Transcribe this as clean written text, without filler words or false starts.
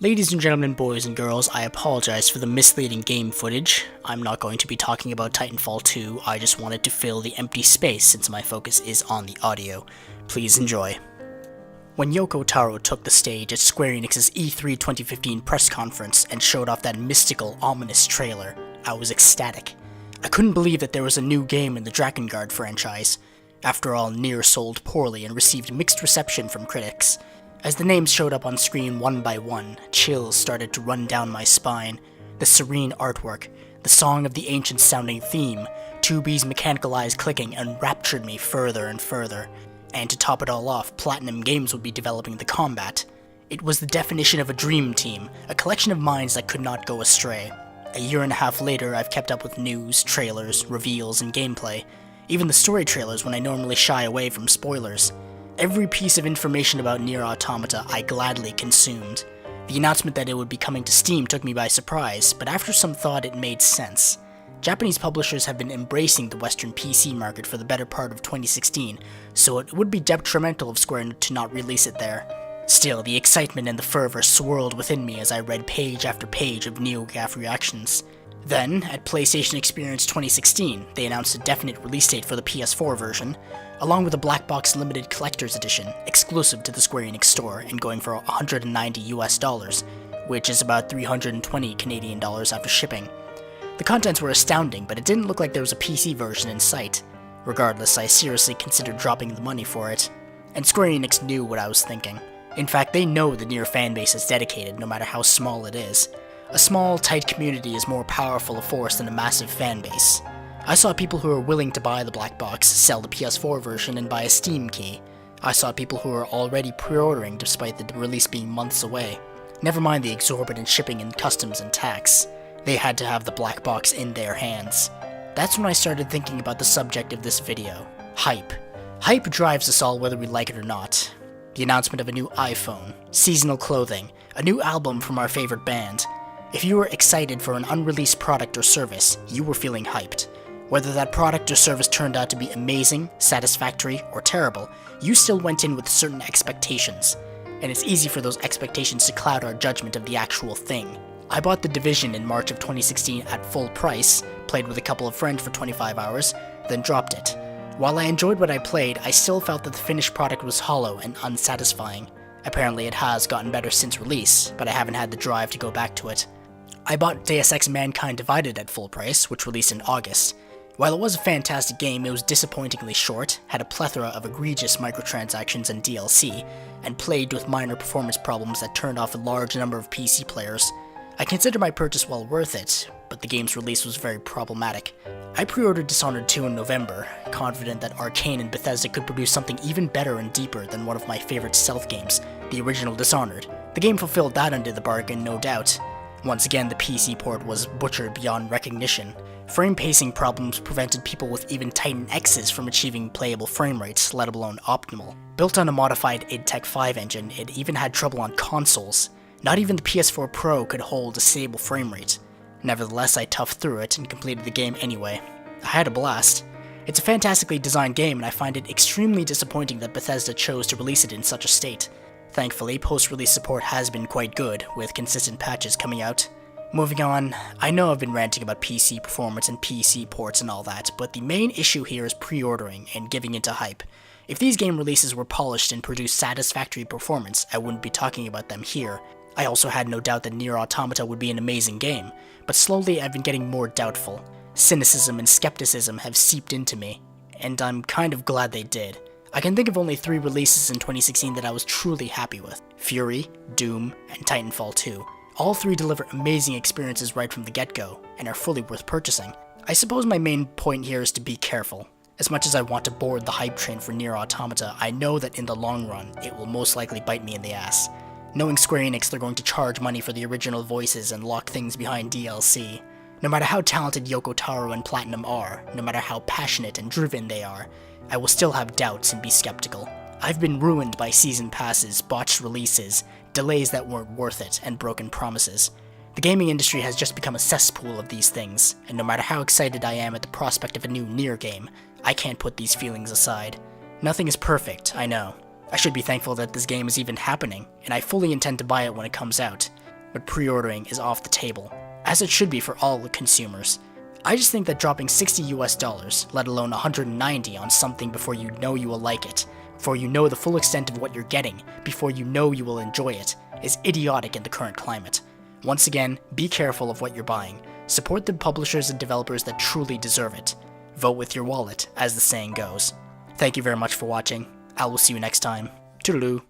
Ladies and gentlemen, boys and girls, I apologize for the misleading game footage. I'm not going to be talking about Titanfall 2, I just wanted to fill the empty space since my focus is on the audio. Please enjoy. When Yoko Taro took the stage at Square Enix's E3 2015 press conference and showed off that mystical, ominous trailer, I was ecstatic. I couldn't believe that there was a new game in the Drakengard franchise. After all, NieR sold poorly and received mixed reception from critics. As the names showed up on screen one by one, chills started to run down my spine. The serene artwork, the song of the ancient-sounding theme, 2B's mechanical eyes clicking enraptured me further and further. And to top it all off, Platinum Games would be developing the combat. It was the definition of a dream team, a collection of minds that could not go astray. A year and a half later, I've kept up with news, trailers, reveals, and gameplay. Even the story trailers when I normally shy away from spoilers. Every piece of information about NieR Automata I gladly consumed. The announcement that it would be coming to Steam took me by surprise, but after some thought it made sense. Japanese publishers have been embracing the Western PC market for the better part of 2016, so it would be detrimental of Square to not release it there. Still, the excitement and the fervor swirled within me as I read page after page of NeoGAF reactions. Then, at PlayStation Experience 2016, they announced a definite release date for the PS4 version, along with a black box limited collector's edition, exclusive to the Square Enix store and going for $190 US, which is about 320 Canadian dollars after shipping. The contents were astounding, but it didn't look like there was a PC version in sight. Regardless, I seriously considered dropping the money for it. And Square Enix knew what I was thinking. In fact, they know the NieR fanbase is dedicated, no matter how small it is. A small, tight community is more powerful a force than a massive fanbase. I saw people who were willing to buy the black box, sell the PS4 version, and buy a Steam key. I saw people who were already pre-ordering despite the release being months away. Never mind the exorbitant shipping and customs and tax. They had to have the black box in their hands. That's when I started thinking about the subject of this video. Hype. Hype drives us all whether we like it or not. The announcement of a new iPhone, seasonal clothing, a new album from our favorite band. If you were excited for an unreleased product or service, you were feeling hyped. Whether that product or service turned out to be amazing, satisfactory, or terrible, you still went in with certain expectations. And it's easy for those expectations to cloud our judgment of the actual thing. I bought The Division in March of 2016 at full price, played with a couple of friends for 25 hours, then dropped it. While I enjoyed what I played, I still felt that the finished product was hollow and unsatisfying. Apparently it has gotten better since release, but I haven't had the drive to go back to it. I bought Deus Ex Mankind Divided at full price, which released in August. While it was a fantastic game, it was disappointingly short, had a plethora of egregious microtransactions and DLC, and plagued with minor performance problems that turned off a large number of PC players. I consider my purchase well worth it, but the game's release was very problematic. I pre-ordered Dishonored 2 in November, confident that Arcane and Bethesda could produce something even better and deeper than one of my favorite stealth games, the original Dishonored. The game fulfilled that under the bargain, no doubt. Once again, the PC port was butchered beyond recognition. Frame pacing problems prevented people with even Titan X's from achieving playable frame rates, let alone optimal. Built on a modified id Tech 5 engine, it even had trouble on consoles. Not even the PS4 Pro could hold a stable frame rate. Nevertheless, I toughed through it and completed the game anyway. I had a blast. It's a fantastically designed game, and I find it extremely disappointing that Bethesda chose to release it in such a state. Thankfully, post-release support has been quite good, with consistent patches coming out. Moving on, I know I've been ranting about PC performance and PC ports and all that, but the main issue here is pre-ordering and giving into hype. If these game releases were polished and produced satisfactory performance, I wouldn't be talking about them here. I also had no doubt that NieR Automata would be an amazing game, but slowly I've been getting more doubtful. Cynicism and skepticism have seeped into me, and I'm kind of glad they did. I can think of only 3 releases in 2016 that I was truly happy with: Fury, Doom, and Titanfall 2. All 3 deliver amazing experiences right from the get-go, and are fully worth purchasing. I suppose my main point here is to be careful. As much as I want to board the hype train for NieR Automata, I know that in the long run, it will most likely bite me in the ass. Knowing Square Enix, they're going to charge money for the original voices and lock things behind DLC. No matter how talented Yoko Taro and Platinum are, no matter how passionate and driven they are, I will still have doubts and be skeptical. I've been ruined by season passes, botched releases, delays that weren't worth it, and broken promises. The gaming industry has just become a cesspool of these things, and no matter how excited I am at the prospect of a new NieR game, I can't put these feelings aside. Nothing is perfect, I know. I should be thankful that this game is even happening, and I fully intend to buy it when it comes out. but pre-ordering is off the table, as it should be for all the consumers. I just think that dropping $60 US, let alone $190 on something before you know you will like it, before you know the full extent of what you're getting, before you know you will enjoy it, is idiotic in the current climate. Once again, be careful of what you're buying. Support the publishers and developers that truly deserve it. Vote with your wallet, as the saying goes. Thank you very much for watching. I will see you next time. Toodaloo.